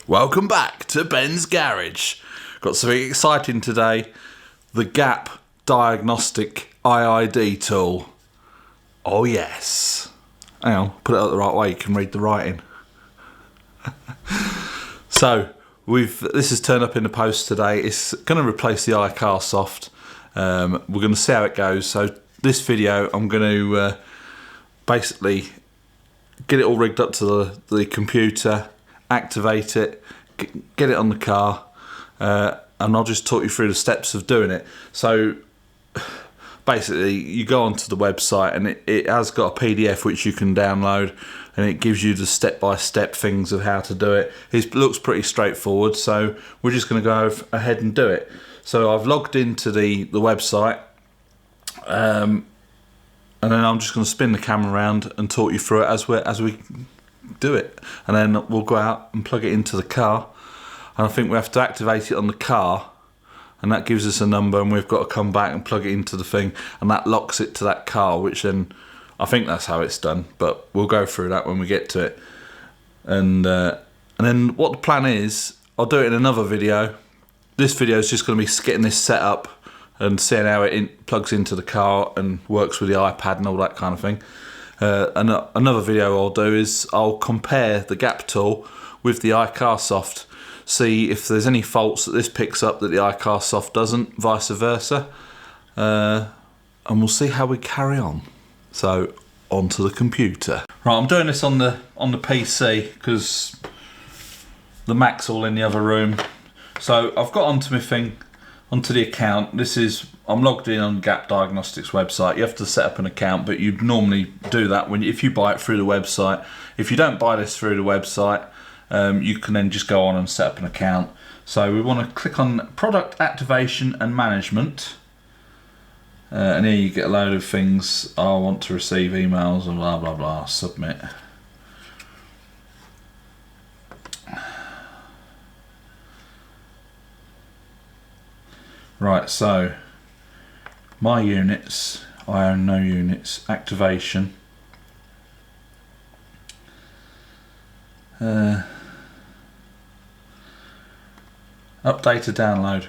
Welcome back to Ben's Garage. Got something exciting today. The Gap Diagnostic iiD tool. Oh yes. Hang on, put it up the right way, you can read the writing. So, this has turned up in the post today. It's going to replace the iCar Soft. We're going to see how it goes. So this video, I'm going to basically get it all rigged up to the computer, activate it, get it on the car, and I'll just talk you through the steps of doing it. So basically you go onto the website and it has got a PDF which you can download, and it gives you the step-by-step things of how to do it. It looks pretty straightforward, so we're just going to go ahead and do it. So I've logged into the website, and then I'm just going to spin the camera around and talk you through it as we do it, and then we'll go out and plug it into the car. And I think we have to activate it on the car, and that gives us a number, and we've got to come back and plug it into the thing, and that locks it to that car, which then I think that's how it's done, but we'll go through that when we get to it. And then what the plan is, I'll do it in another video. This video is just going to be getting this set up and seeing how it plugs into the car and works with the iPad and all that kind of thing. Another video I'll do is I'll compare the Gap tool with the iCar Soft, see if there's any faults that this picks up that the iCar Soft doesn't, vice versa, and we'll see how we carry on. So onto the computer. Right, I'm doing this on the PC because the Mac's all in the other room. So I've got onto my thing, onto the account. I'm logged in on Gap Diagnostics website. You have to set up an account, but you'd normally do that if you buy it through the website. If you don't buy this through the website, you can then just go on and set up an account. So we want to click on Product Activation and Management. And here you get a load of things. I want to receive emails and blah blah blah. Submit. Right, so my units, I own no units. Activation. Update to download.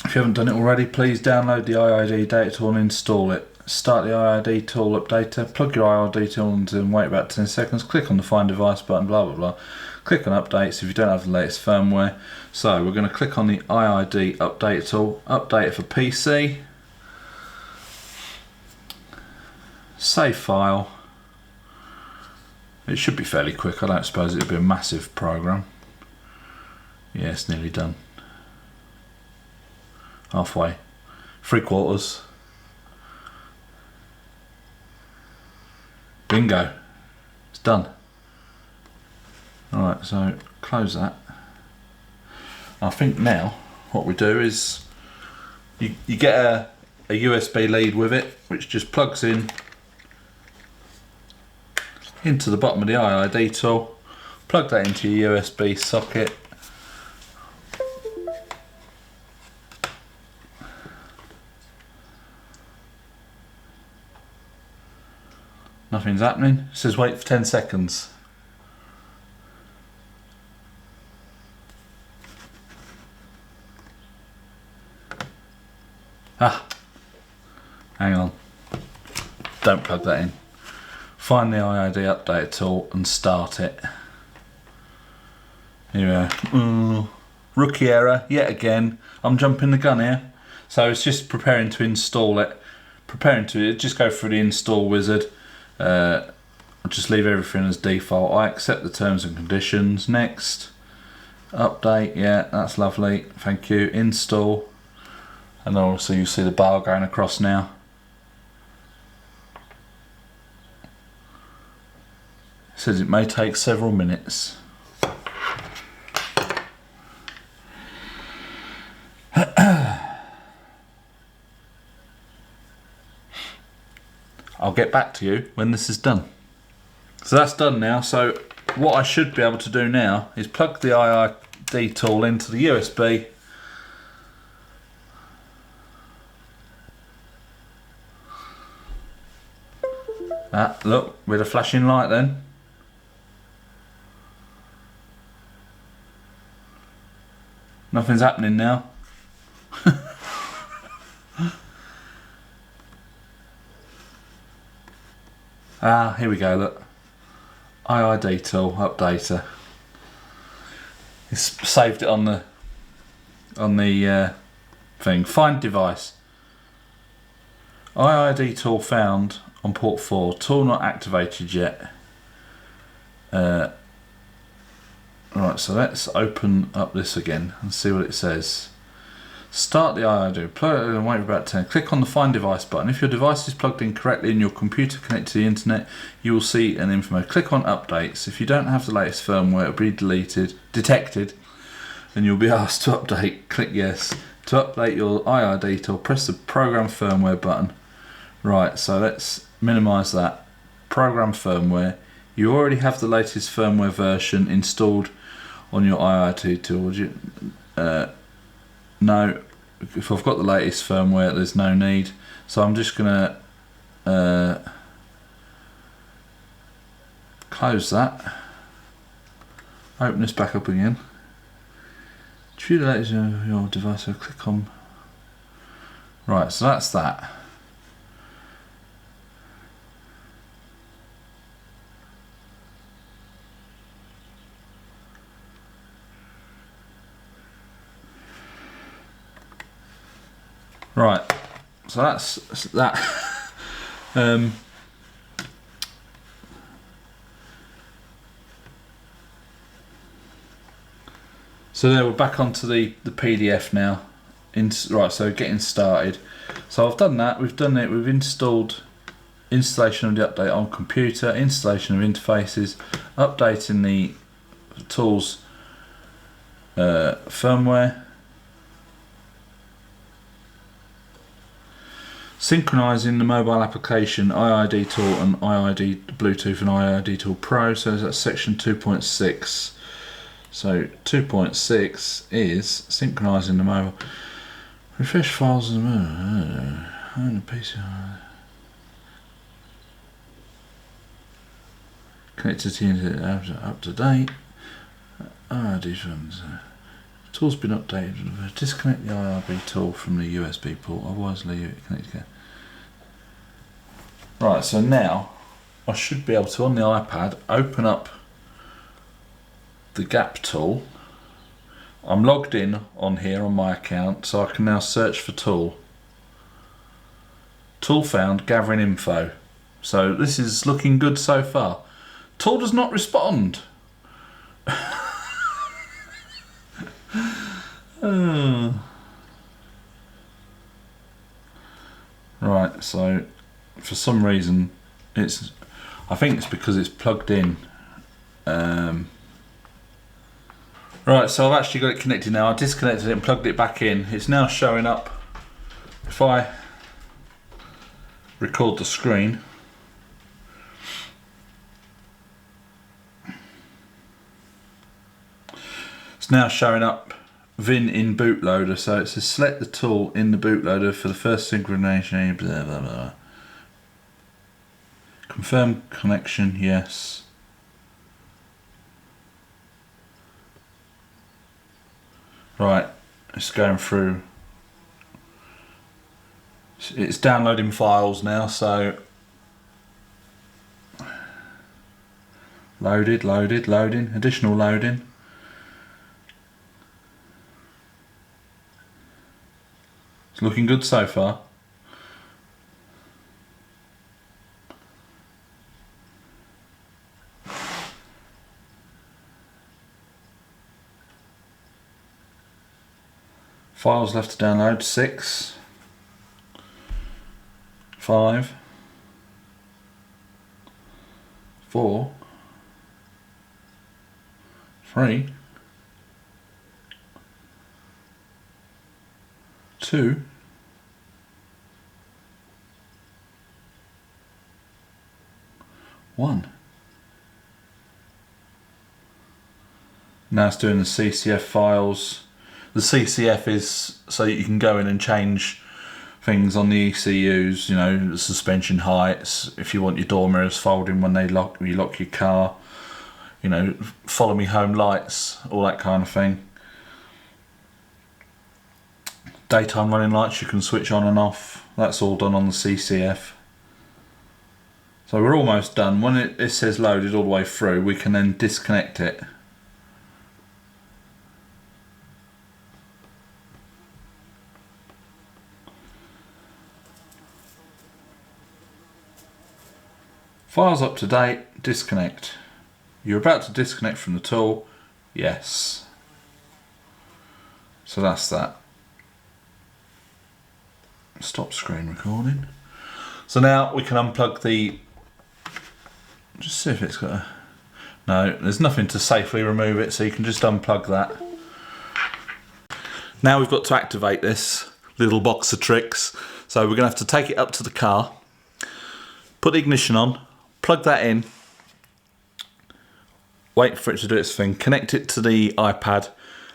If you haven't done it already, please download the iiD data tool and install it. Start the iiD tool updater, plug your iiD tool into and wait about 10 seconds, click on the find device button, blah blah blah. Click on updates if you don't have the latest firmware. So we're going to click on the iiD update tool, update it for PC, save file. It should be fairly quick, I don't suppose it'll be a massive program. Yeah, it's nearly done. Halfway, 3/4. Bingo, it's done. Alright, so close that. I think now what we do is you get a USB lead with it, which just plugs into the bottom of the iiD tool. Plug that into your USB socket. Nothing's happening. It says wait for 10 seconds. Hang on. Don't plug that in. Find the iiD update tool and start it. Here we go. Rookie error yet again. I'm jumping the gun here. So it's just preparing to install it. Just go through the install wizard. I'll just leave everything as default. I accept the terms and conditions. Next. Update, yeah, that's lovely. Thank you. Install. And also you see the bar going across now. It says it may take several minutes. I'll get back to you when this is done. So that's done now. So what I should be able to do now is plug the iiD tool into the USB. Look, with a flashing light then. Nothing's happening now. Ah, here we go, look. iiD tool updater. It's saved it on the thing. Find device. iiD tool found on port 4. Tool not activated yet. Right, so let's open up this again and see what it says. Start the iiD, plug it in and wait for about 10. Click on the Find Device button. If your device is plugged in correctly and your computer connected to the internet, you will see an info. Click on Updates. If you don't have the latest firmware, it will be detected, and you'll be asked to update. Click Yes. To update your iiD tool, press the Program Firmware button. Right, so let's minimise that. Program Firmware. You already have the latest firmware version installed on your iiD tool. No, if I've got the latest firmware, there's no need. So I'm just gonna close that. Open this back up again. To view the latest of your device, I'll click on. Right, so that's that. Right, so that's that. So there, we're back onto the PDF now. Right, so getting started. So I've done that, we've done it, we've installed installation of the update on computer, installation of interfaces, updating the tools firmware, synchronizing the mobile application iiD tool and iiD Bluetooth and iiD tool Pro. So that's section 2.6. So 2.6 is synchronizing the mobile. Refresh files and the PC. Connected to the internet, up to date. iiD funds. Tool's been updated. Disconnect the iiD tool from the USB port, otherwise leave it connected. Right, so now I should be able to, on the iPad, open up the gap tool. I'm logged in on here on my account, so I can now search for tool. Tool found, gathering info. So this is looking good so far. Tool does not respond. Right, so for some reason I think it's because it's plugged in. Right, so I've actually got it connected now. I disconnected it and plugged it back in. It's now showing up. If I record the screen, it's now showing up Vin in bootloader. So it says select the tool in the bootloader for the first synchronization, blah blah blah. Confirm connection, yes. Right, it's going through. It's downloading files now, so loading, additional loading. It's looking good so far. Files left to download: 6, 5, 4, 3, 2, 1. Now it's doing the CCF files. The CCF is so you can go in and change things on the ECUs, you know, the suspension heights, if you want your door mirrors folding when you lock your car, you know, follow me home lights, all that kind of thing. daytime running lights you can switch on and off. That's all done on the CCF. So we're almost done. When it says loaded all the way through, we can then disconnect it. Files up to date, disconnect. You're about to disconnect from the tool, yes. So that's that. Stop screen recording. So now we can unplug the, just see if it's got a, no, there's nothing to safely remove it, so you can just unplug that. Now we've got to activate this little box of tricks. So we're going to have to take it up to the car, put the ignition on, plug that in, wait for it to do its thing, connect it to the iPad,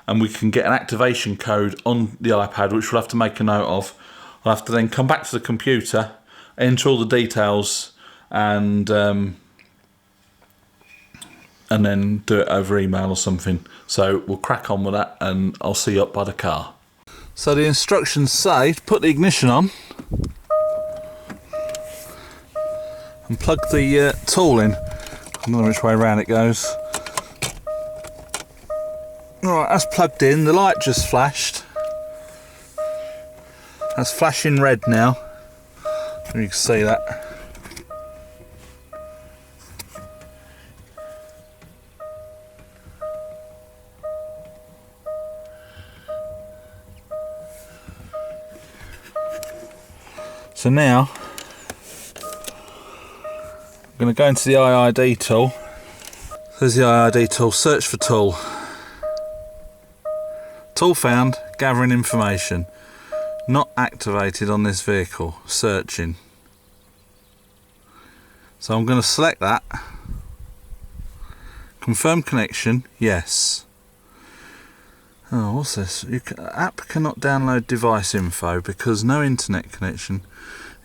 and we can get an activation code on the iPad, which we'll have to make a note of. I'll have to then come back to the computer, enter all the details, and then do it over email or something. So we'll crack on with that, and I'll see you up by the car. So the instructions say to put the ignition on and plug the tool in. I don't know which way around it goes. Alright, that's plugged in. The light just flashed. That's flashing red now. You can see that. So now I'm going to go into the iiD tool. There's the iiD tool, search for tool. Tool found, gathering information. Not activated on this vehicle, searching. So I'm going to select that. Confirm connection, yes. Oh, what's this? App cannot download device info because no internet connection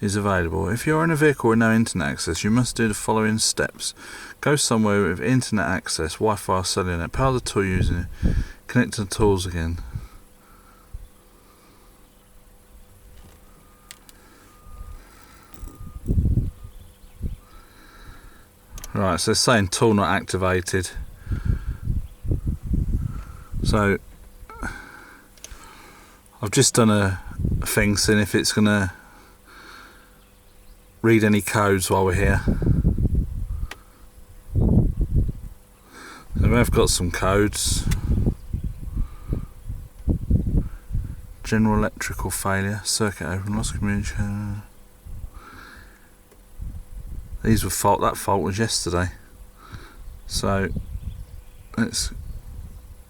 is available. If you're in a vehicle with no internet access, you must do the following steps. Go somewhere with internet access, Wi-Fi or cellular, power the tool using it, connect to the tools again. Right, so it's saying tool not activated. So I've just done a thing seeing if it's going to read any codes while we're here. So we have got some codes. General electrical failure, circuit open, lost communication. These were that fault was yesterday. So let's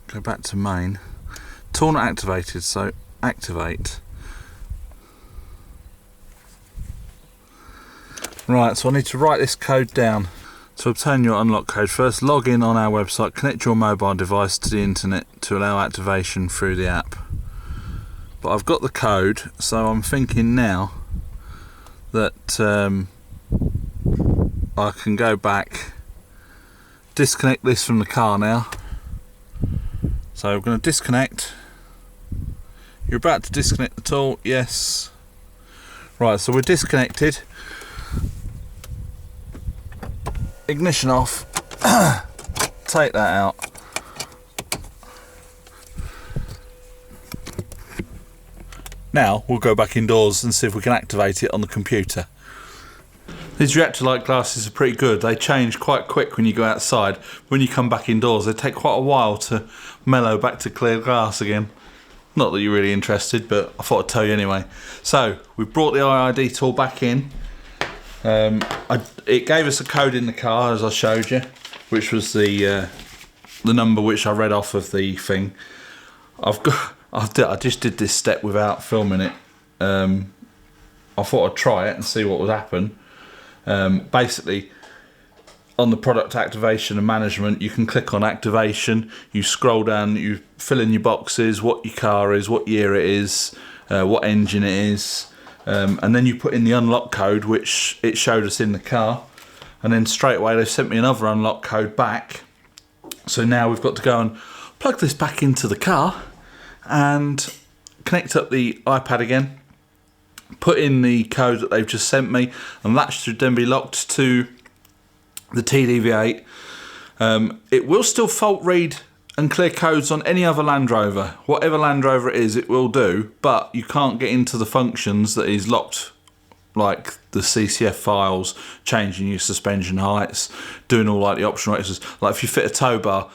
go back to main. Tool not activated, so activate. Right, so I need to write this code down. To obtain your unlock code, first log in on our website, connect your mobile device to the internet to allow activation through the app. But I've got the code, so I'm thinking now that I can go back, disconnect this from the car now. So I'm going to disconnect. You're about to disconnect the tool, yes. Right, so we're disconnected. Ignition off. Take that out. Now we'll go back indoors and see if we can activate it on the computer. These reactor light glasses are pretty good. They change quite quick when you go outside. When you come back indoors, they take quite a while to mellow back to clear glass again. Not that you're really interested, but I thought I'd tell you anyway. So we brought the iiD tool back in. It gave us a code in the car, as I showed you, which was the number which I read off of the thing. I just did this step without filming it. I thought I'd try it and see what would happen. Basically, on the product activation and management, you can click on activation, you scroll down, you fill in your boxes, what your car is, what year it is, what engine it is, and then you put in the unlock code which it showed us in the car, and then straight away they sent me another unlock code back. So now we've got to go and plug this back into the car and connect up the iPad again, put in the code that they've just sent me, and that should then be locked to the TDV8. It will still fault read and clear codes on any other Land Rover. Whatever Land Rover it is, it will do, but you can't get into the functions that is locked, like the CCF files, changing your suspension heights, doing all like the optional extras. Like if you fit a tow bar,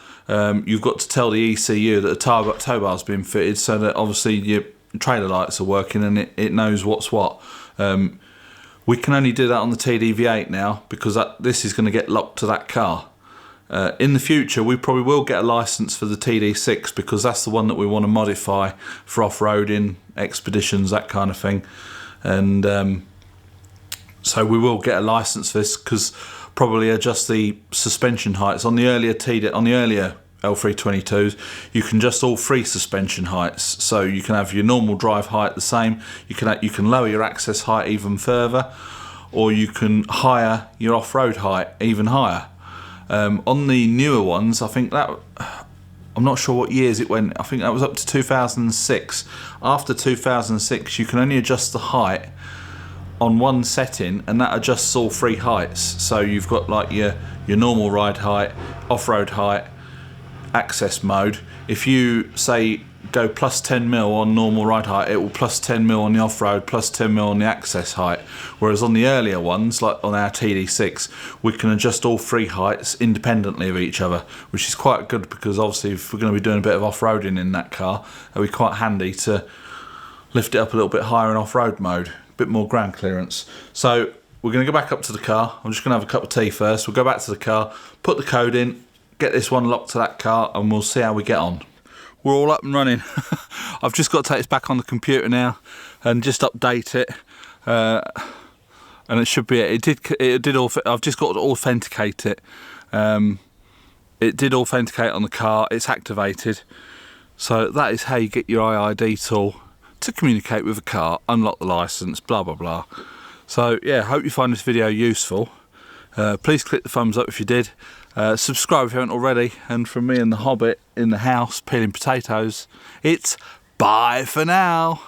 you've got to tell the ECU that a tow bar's been fitted, so that obviously your trailer lights are working and it knows what's what. We can only do that on the TDV8 now, because this is going to get locked to that car. In the future, we probably will get a license for the TD6, because that's the one that we want to modify for off-roading, expeditions, that kind of thing. And so we will get a license for this, because probably adjust the suspension heights on the earlier L322s. You can adjust all three suspension heights, so you can have your normal drive height the same. You can lower your access height even further, or you can higher your off-road height even higher. On the newer ones, I think that, I'm not sure what years it went, I think that was up to 2006. After 2006, you can only adjust the height on one setting, and that adjusts all three heights. So you've got like your normal ride height, off-road height, access mode. If you say go plus 10 mil on normal ride height, it will plus 10 mil on the off-road, plus 10 mil on the access height. Whereas on the earlier ones, like on our TD6, we can adjust all three heights independently of each other, which is quite good, because obviously if we're going to be doing a bit of off-roading in that car, it'll be quite handy to lift it up a little bit higher in off-road mode, a bit more ground clearance. So we're going to go back up to the car. I'm just going to have a cup of tea first. We'll go back to the car, put the code in, get this one locked to that car, and we'll see how we get on. We're all up and running. I've just got to take this back on the computer now and just update it, and it should be it. It did. I've just got to authenticate it. It did authenticate on the car. It's activated. So that is how you get your iiD tool to communicate with the car, unlock the license, blah blah blah. So yeah, hope you find this video useful. Please click the thumbs up if you did. Subscribe if you haven't already. And from me and the Hobbit in the house peeling potatoes, it's bye for now.